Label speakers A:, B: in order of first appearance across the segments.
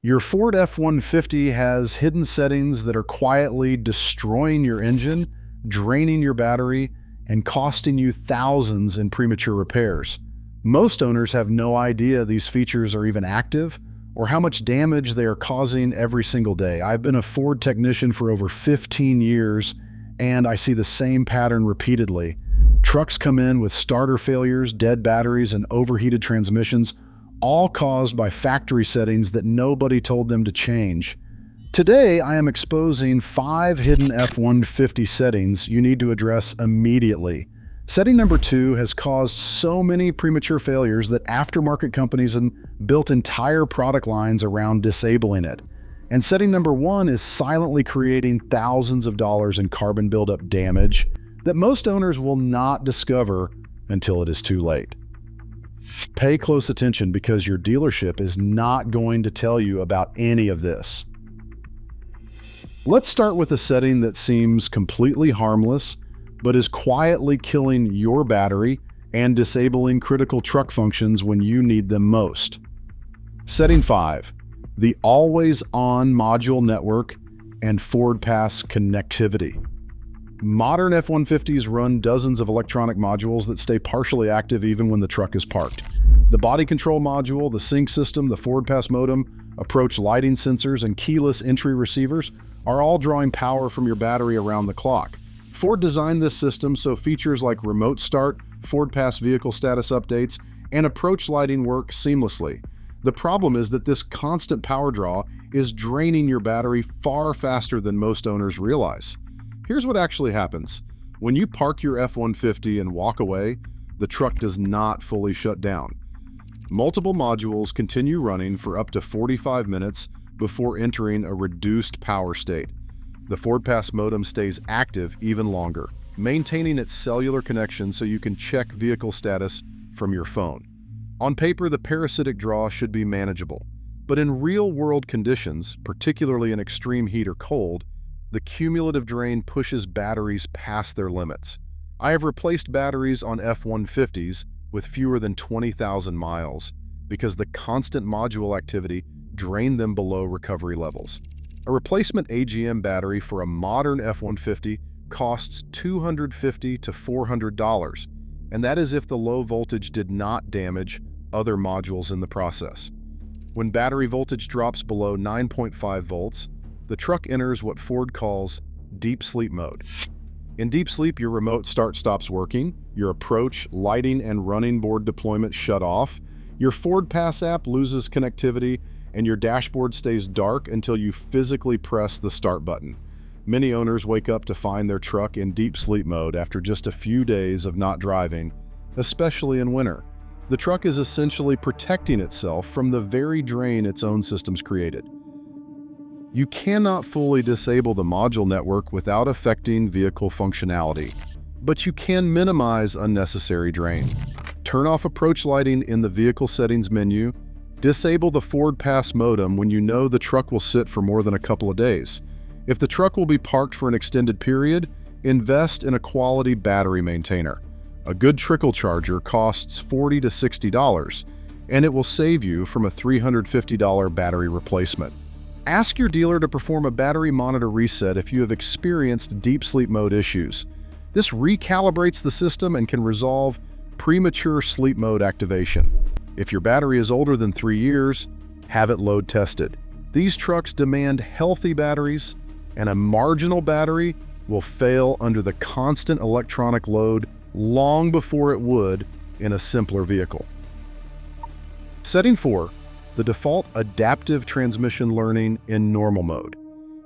A: Your Ford F-150 has hidden settings that are quietly destroying your engine, draining your battery, and costing you thousands in premature repairs. Most owners have no idea these features are even active or how much damage they are causing every single day. I've been a Ford technician for over 15 years, and I see the same pattern repeatedly. Trucks come in with starter failures, dead batteries, and overheated transmissions, all caused by factory settings that nobody told them to change. Today, I am exposing 5 hidden F-150 settings you need to address immediately. Setting number 2 has caused so many premature failures that aftermarket companies have built entire product lines around disabling it. And setting number 1 is silently creating thousands of dollars in carbon buildup damage that most owners will not discover until it is too late. Pay close attention because your dealership is not going to tell you about any of this. Let's start with a setting that seems completely harmless, but is quietly killing your battery and disabling critical truck functions when you need them most. Setting 5, the always-on module network and Ford Pass connectivity. Modern F-150s run dozens of electronic modules that stay partially active even when the truck is parked. The body control module, the sync system, the Ford Pass modem, approach lighting sensors, and keyless entry receivers are all drawing power from your battery around the clock. Ford designed this system so features like remote start, Ford Pass vehicle status updates, and approach lighting work seamlessly. The problem is that this constant power draw is draining your battery far faster than most owners realize. Here's what actually happens. When you park your F-150 and walk away, the truck does not fully shut down. Multiple modules continue running for up to 45 minutes before entering a reduced power state. The Ford Pass modem stays active even longer, maintaining its cellular connection so you can check vehicle status from your phone. On paper, the parasitic draw should be manageable, but in real-world conditions, particularly in extreme heat or cold, the cumulative drain pushes batteries past their limits. I have replaced batteries on F-150s with fewer than 20,000 miles because the constant module activity drained them below recovery levels. A replacement AGM battery for a modern F-150 costs $250 to $400, and that is if the low voltage did not damage other modules in the process. When battery voltage drops below 9.5 volts, the truck enters what Ford calls deep sleep mode. In deep sleep, your remote start stops working, your approach, lighting, and running board deployment shut off, your Ford Pass app loses connectivity, and your dashboard stays dark until you physically press the start button. Many owners wake up to find their truck in deep sleep mode after just a few days of not driving, especially in winter. The truck is essentially protecting itself from the very drain its own systems created. You cannot fully disable the module network without affecting vehicle functionality, but you can minimize unnecessary drain. Turn off approach lighting in the vehicle settings menu. Disable the Ford Pass modem when you know the truck will sit for more than a couple of days. If the truck will be parked for an extended period, invest in a quality battery maintainer. A good trickle charger costs $40 to $60, and it will save you from a $350 battery replacement. Ask your dealer to perform a battery monitor reset if you have experienced deep sleep mode issues. This recalibrates the system and can resolve premature sleep mode activation. If your battery is older than 3 years, have it load tested. These trucks demand healthy batteries, and a marginal battery will fail under the constant electronic load long before it would in a simpler vehicle. Setting 4, the default adaptive transmission learning in normal mode.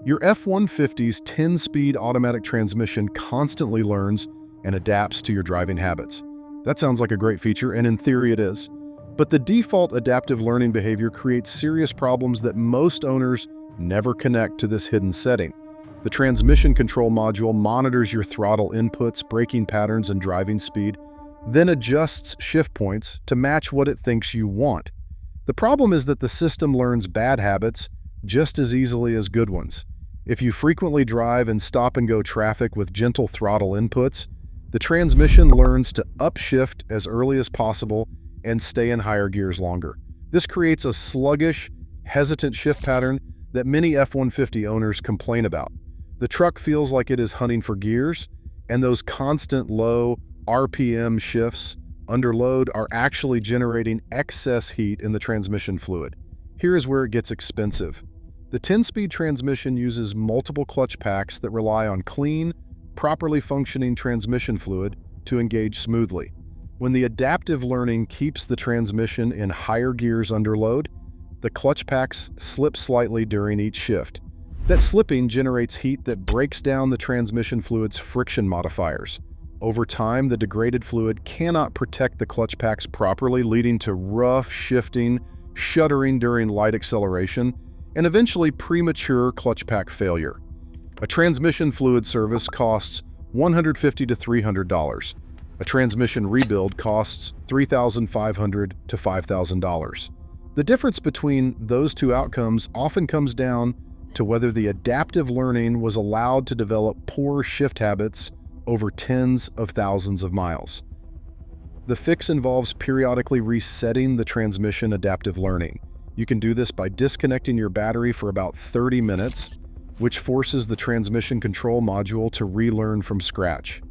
A: Your F-150's 10-speed automatic transmission constantly learns and adapts to your driving habits. That sounds like a great feature, and in theory it is. But the default adaptive learning behavior creates serious problems that most owners never connect to this hidden setting. The transmission control module monitors your throttle inputs, braking patterns, and driving speed, then adjusts shift points to match what it thinks you want. The problem is that the system learns bad habits just as easily as good ones. If you frequently drive in stop-and-go traffic with gentle throttle inputs, the transmission learns to upshift as early as possible and stay in higher gears longer. This creates a sluggish, hesitant shift pattern that many F-150 owners complain about. The truck feels like it is hunting for gears, and those constant low RPM shifts under load are actually generating excess heat in the transmission fluid. Here is where it gets expensive. The 10-speed transmission uses multiple clutch packs that rely on clean, properly functioning transmission fluid to engage smoothly. When the adaptive learning keeps the transmission in higher gears under load, the clutch packs slip slightly during each shift. That slipping generates heat that breaks down the transmission fluid's friction modifiers. Over time, the degraded fluid cannot protect the clutch packs properly, leading to rough shifting, shuddering during light acceleration, and eventually premature clutch pack failure. A transmission fluid service costs $150 to $300. A transmission rebuild costs $3,500 to $5,000. The difference between those two outcomes often comes down to whether the adaptive learning was allowed to develop poor shift habits over tens of thousands of miles. The fix involves periodically resetting the transmission adaptive learning. You can do this by disconnecting your battery for about 30 minutes, which forces the transmission control module to relearn from scratch.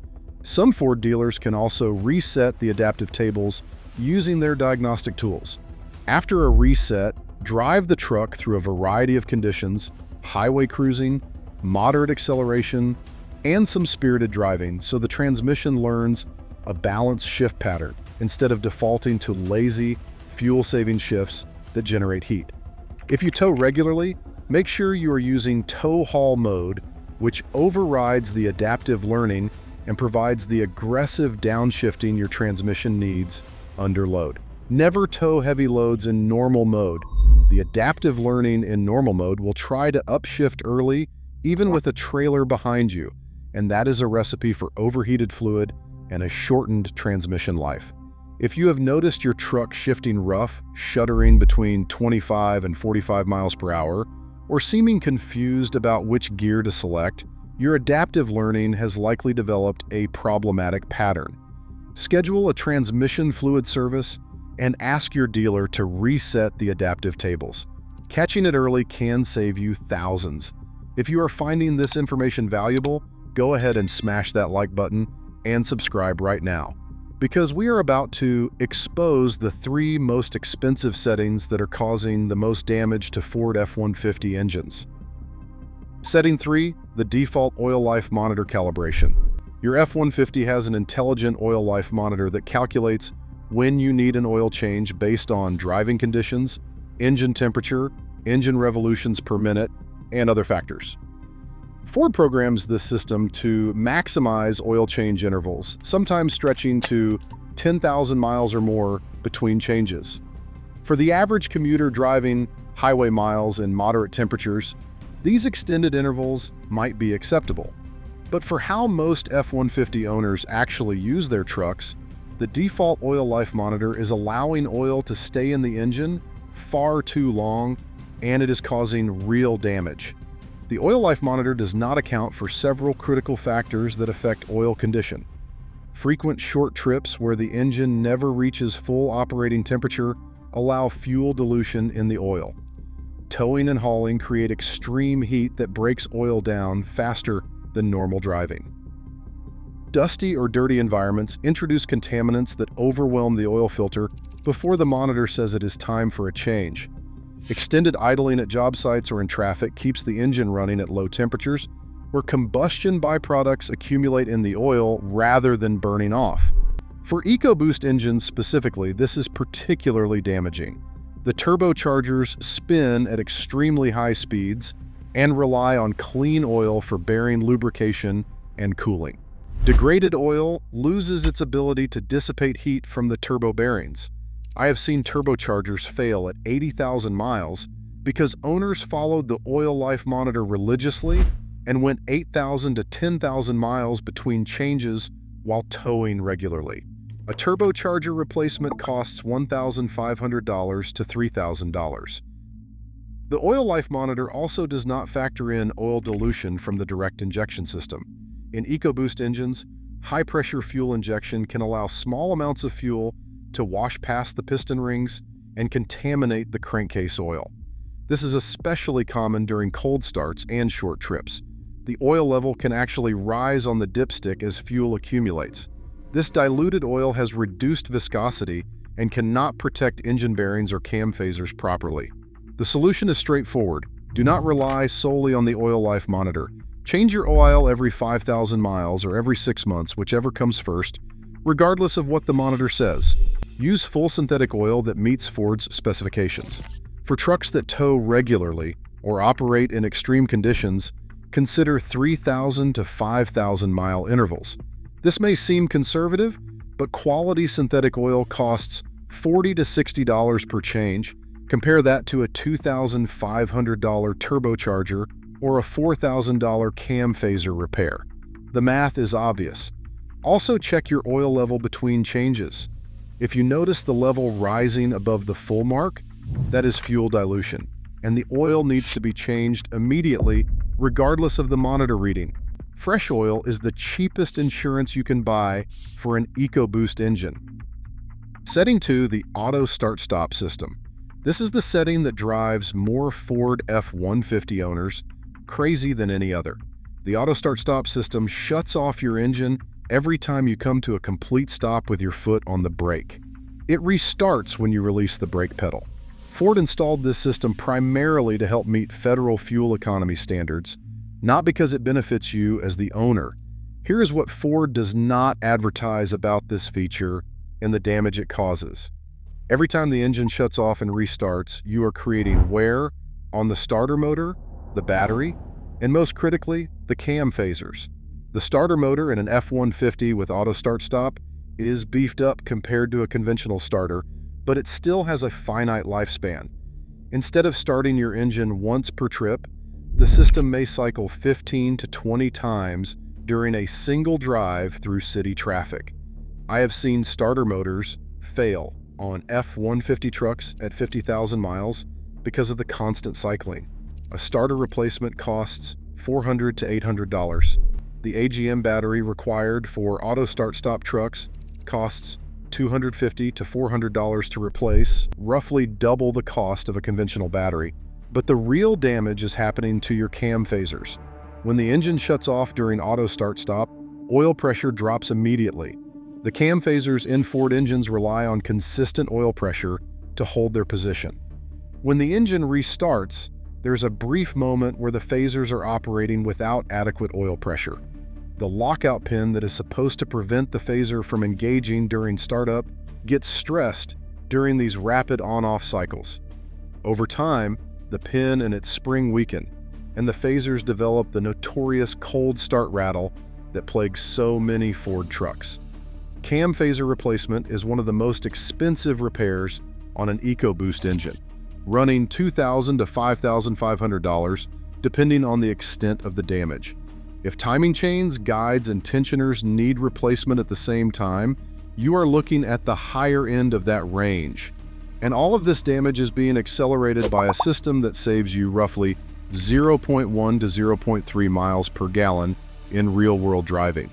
A: Some Ford dealers can also reset the adaptive tables using their diagnostic tools. After a reset, drive the truck through a variety of conditions: highway cruising, moderate acceleration, and some spirited driving, so the transmission learns a balanced shift pattern instead of defaulting to lazy, fuel-saving shifts that generate heat. If you tow regularly, make sure you are using tow haul mode, which overrides the adaptive learning and provides the aggressive downshifting your transmission needs under load. Never tow heavy loads in normal mode. The adaptive learning in normal mode will try to upshift early, even with a trailer behind you, and that is a recipe for overheated fluid and a shortened transmission life. If you have noticed your truck shifting rough, shuddering between 25 and 45 miles per hour, or seeming confused about which gear to select, your adaptive learning has likely developed a problematic pattern. Schedule a transmission fluid service and ask your dealer to reset the adaptive tables. Catching it early can save you thousands. If you are finding this information valuable, go ahead and smash that like button and subscribe right now, because we are about to expose the 3 most expensive settings that are causing the most damage to Ford F-150 engines. Setting 3, the default oil life monitor calibration. Your F-150 has an intelligent oil life monitor that calculates when you need an oil change based on driving conditions, engine temperature, engine revolutions per minute, and other factors. Ford programs this system to maximize oil change intervals, sometimes stretching to 10,000 miles or more between changes. For the average commuter driving highway miles in moderate temperatures, these extended intervals might be acceptable. But for how most F-150 owners actually use their trucks, the default oil life monitor is allowing oil to stay in the engine far too long, and it is causing real damage. The oil life monitor does not account for several critical factors that affect oil condition. Frequent short trips where the engine never reaches full operating temperature allow fuel dilution in the oil. Towing and hauling create extreme heat that breaks oil down faster than normal driving. Dusty or dirty environments introduce contaminants that overwhelm the oil filter before the monitor says it is time for a change. Extended idling at job sites or in traffic keeps the engine running at low temperatures, where combustion byproducts accumulate in the oil rather than burning off. For EcoBoost engines specifically, this is particularly damaging. The turbochargers spin at extremely high speeds and rely on clean oil for bearing lubrication and cooling. Degraded oil loses its ability to dissipate heat from the turbo bearings. I have seen turbochargers fail at 80,000 miles because owners followed the oil life monitor religiously and went 8,000 to 10,000 miles between changes while towing regularly. A turbocharger replacement costs $1,500 to $3,000. The oil life monitor also does not factor in oil dilution from the direct injection system. In EcoBoost engines, high-pressure fuel injection can allow small amounts of fuel to wash past the piston rings and contaminate the crankcase oil. This is especially common during cold starts and short trips. The oil level can actually rise on the dipstick as fuel accumulates. This diluted oil has reduced viscosity and cannot protect engine bearings or cam phasers properly. The solution is straightforward. Do not rely solely on the oil life monitor. Change your oil every 5,000 miles or every 6 months, whichever comes first, regardless of what the monitor says. Use full synthetic oil that meets Ford's specifications. For trucks that tow regularly or operate in extreme conditions, consider 3,000 to 5,000 mile intervals. This may seem conservative, but quality synthetic oil costs $40 to $60 per change. Compare that to a $2,500 turbocharger or a $4,000 cam phaser repair. The math is obvious. Also check your oil level between changes. If you notice the level rising above the full mark, that is fuel dilution, and the oil needs to be changed immediately regardless of the monitor reading. Fresh oil is the cheapest insurance you can buy for an EcoBoost engine. Setting 2, the Auto Start-Stop system. This is the setting that drives more Ford F-150 owners crazy than any other. The Auto Start-Stop system shuts off your engine every time you come to a complete stop with your foot on the brake. It restarts when you release the brake pedal. Ford installed this system primarily to help meet federal fuel economy standards, not because it benefits you as the owner. Here is what Ford does not advertise about this feature and the damage it causes. Every time the engine shuts off and restarts, you are creating wear on the starter motor, the battery, and most critically, the cam phasers. The starter motor in an F-150 with auto start-stop is beefed up compared to a conventional starter, but it still has a finite lifespan. Instead of starting your engine once per trip, the system may cycle 15 to 20 times during a single drive through city traffic. I have seen starter motors fail on F-150 trucks at 50,000 miles because of the constant cycling. A starter replacement costs $400 to $800. The AGM battery required for auto start-stop trucks costs $250 to $400 to replace, roughly double the cost of a conventional battery. But the real damage is happening to your cam phasers. When the engine shuts off during auto start-stop, oil pressure drops immediately. The cam phasers in Ford engines rely on consistent oil pressure to hold their position. When the engine restarts, there's a brief moment where the phasers are operating without adequate oil pressure. The lockout pin that is supposed to prevent the phaser from engaging during startup gets stressed during these rapid on-off cycles. Over time, the pin and its spring weaken, and the phasers develop the notorious cold start rattle that plagues so many Ford trucks. Cam phaser replacement is one of the most expensive repairs on an EcoBoost engine, running $2,000 to $5,500 depending on the extent of the damage. If timing chains, guides, and tensioners need replacement at the same time, you are looking at the higher end of that range. And all of this damage is being accelerated by a system that saves you roughly 0.1 to 0.3 miles per gallon in real-world driving.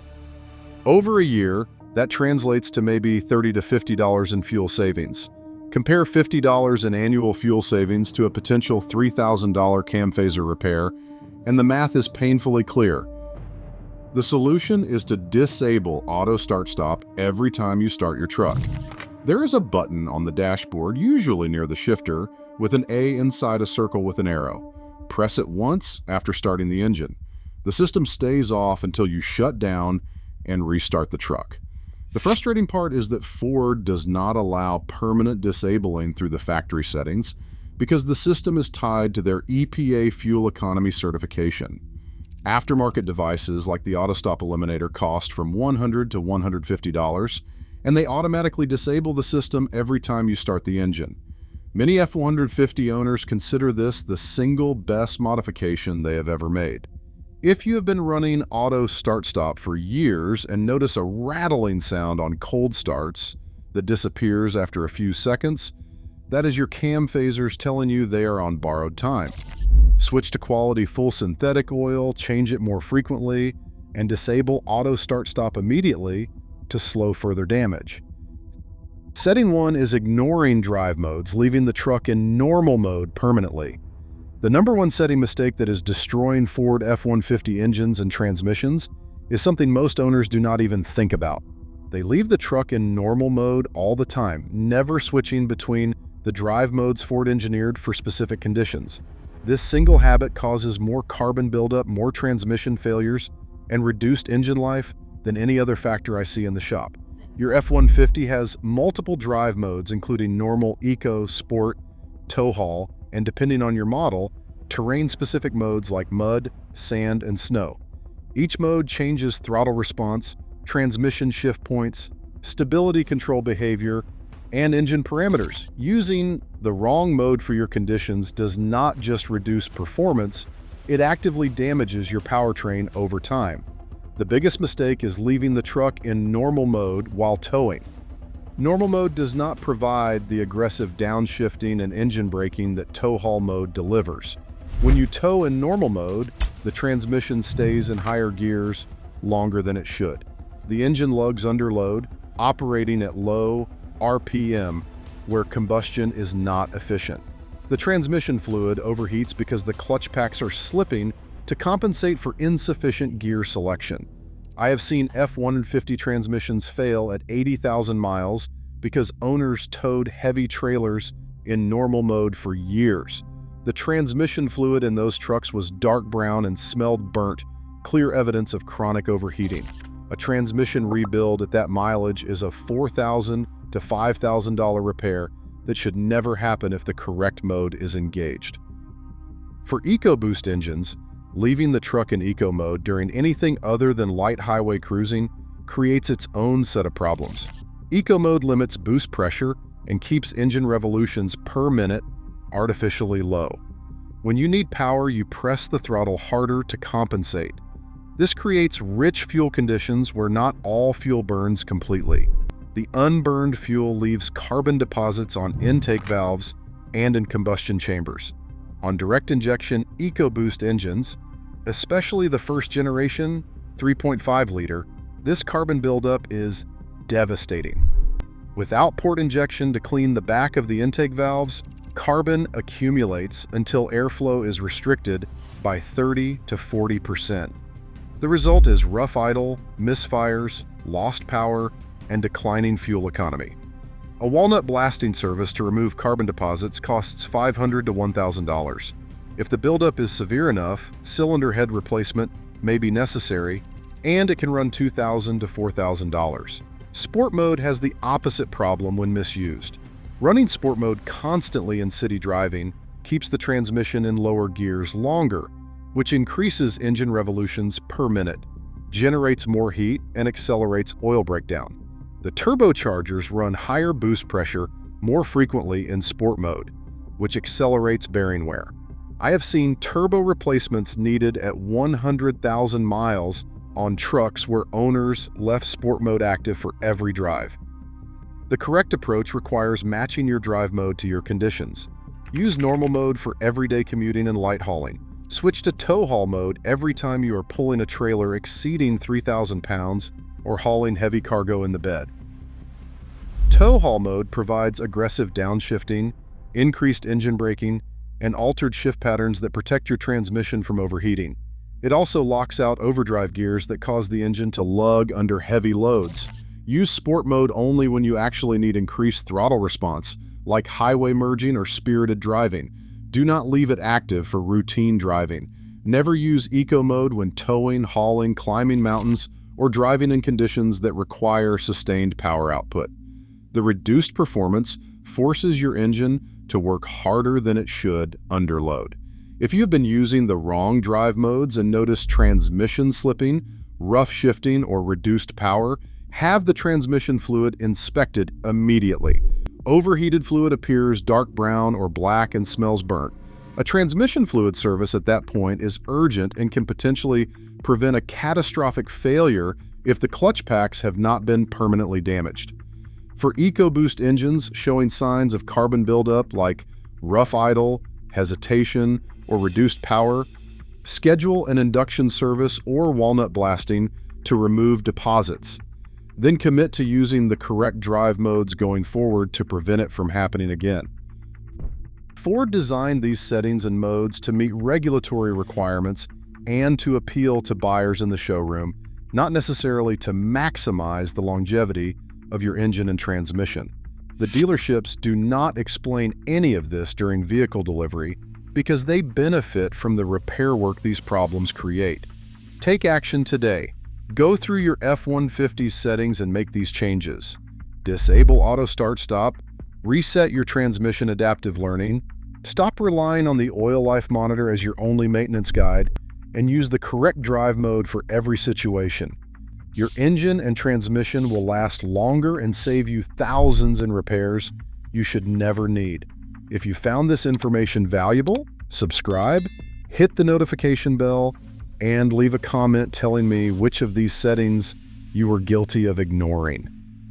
A: Over a year, that translates to maybe $30 to $50 in fuel savings. Compare $50 in annual fuel savings to a potential $3,000 cam phaser repair, and the math is painfully clear. The solution is to disable auto start-stop every time you start your truck. There is a button on the dashboard, usually near the shifter, with an A inside a circle with an arrow. Press it once after starting the engine. The system stays off until you shut down and restart the truck. The frustrating part is that Ford does not allow permanent disabling through the factory settings because the system is tied to their EPA fuel economy certification. Aftermarket devices like the AutoStop Eliminator cost from $100 to $150, and they automatically disable the system every time you start the engine. Many F-150 owners consider this the single best modification they have ever made. If you have been running auto start-stop for years and notice a rattling sound on cold starts that disappears after a few seconds, that is your cam phasers telling you they are on borrowed time. Switch to quality full synthetic oil, change it more frequently, and disable auto start-stop immediately to slow further damage. Setting 1 is ignoring drive modes, leaving the truck in normal mode permanently. The number one setting mistake that is destroying Ford F-150 engines and transmissions is something most owners do not even think about. They leave the truck in normal mode all the time, never switching between the drive modes Ford engineered for specific conditions. This single habit causes more carbon buildup, more transmission failures, and reduced engine life than any other factor I see in the shop. Your F-150 has multiple drive modes, including normal, eco, sport, tow haul, and depending on your model, terrain-specific modes like mud, sand, and snow. Each mode changes throttle response, transmission shift points, stability control behavior, and engine parameters. Using the wrong mode for your conditions does not just reduce performance, it actively damages your powertrain over time. The biggest mistake is leaving the truck in normal mode while towing. Normal mode does not provide the aggressive downshifting and engine braking that tow haul mode delivers. When you tow in normal mode, the transmission stays in higher gears longer than it should. The engine lugs under load, operating at low RPM, where combustion is not efficient. The transmission fluid overheats because the clutch packs are slipping to compensate for insufficient gear selection. I have seen F-150 transmissions fail at 80,000 miles because owners towed heavy trailers in normal mode for years. The transmission fluid in those trucks was dark brown and smelled burnt, clear evidence of chronic overheating. A transmission rebuild at that mileage is a $4,000 to $5,000 repair that should never happen if the correct mode is engaged. For EcoBoost engines, leaving the truck in eco mode during anything other than light highway cruising creates its own set of problems. Eco mode limits boost pressure and keeps engine revolutions per minute artificially low. When you need power, you press the throttle harder to compensate. This creates rich fuel conditions where not all fuel burns completely. The unburned fuel leaves carbon deposits on intake valves and in combustion chambers. On direct injection EcoBoost engines, especially the first generation 3.5 liter, this carbon buildup is devastating. Without port injection to clean the back of the intake valves, carbon accumulates until airflow is restricted by 30 to 40%. The result is rough idle, misfires, lost power, and declining fuel economy. A walnut blasting service to remove carbon deposits costs $500 to $1,000. If the buildup is severe enough, cylinder head replacement may be necessary, and it can run $2,000 to $4,000. Sport mode has the opposite problem when misused. Running sport mode constantly in city driving keeps the transmission in lower gears longer, which increases engine revolutions per minute, generates more heat, and accelerates oil breakdown. The turbochargers run higher boost pressure more frequently in sport mode, which accelerates bearing wear. I have seen turbo replacements needed at 100,000 miles on trucks where owners left sport mode active for every drive. The correct approach requires matching your drive mode to your conditions. Use normal mode for everyday commuting and light hauling. Switch to tow haul mode every time you are pulling a trailer exceeding 3,000 pounds or hauling heavy cargo in the bed. Tow haul mode provides aggressive downshifting, increased engine braking, and altered shift patterns that protect your transmission from overheating. It also locks out overdrive gears that cause the engine to lug under heavy loads. Use sport mode only when you actually need increased throttle response, like highway merging or spirited driving. Do not leave it active for routine driving. Never use eco mode when towing, hauling, climbing mountains, or driving in conditions that require sustained power output. The reduced performance forces your engine to work harder than it should under load. If you have been using the wrong drive modes and notice transmission slipping, rough shifting, or reduced power, have the transmission fluid inspected immediately. Overheated fluid appears dark brown or black and smells burnt. A transmission fluid service at that point is urgent and can potentially prevent a catastrophic failure if the clutch packs have not been permanently damaged. For EcoBoost engines showing signs of carbon buildup like rough idle, hesitation, or reduced power, schedule an induction service or walnut blasting to remove deposits. Then commit to using the correct drive modes going forward to prevent it from happening again. Ford designed these settings and modes to meet regulatory requirements and to appeal to buyers in the showroom, not necessarily to maximize the longevity of your engine and transmission. The dealerships do not explain any of this during vehicle delivery because they benefit from the repair work these problems create. Take action today. Go through your F-150 settings and make these changes. Disable auto start-stop, reset your transmission adaptive learning, stop relying on the oil life monitor as your only maintenance guide, and use the correct drive mode for every situation. Your engine and transmission will last longer and save you thousands in repairs you should never need. If you found this information valuable, subscribe, hit the notification bell, and leave a comment telling me which of these settings you were guilty of ignoring.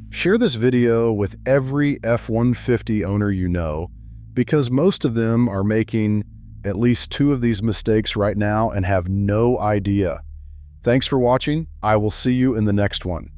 A: Share this video with every F-150 owner you know, because most of them are making at least 2 of these mistakes right now and have no idea. Thanks for watching. I will see you in the next one.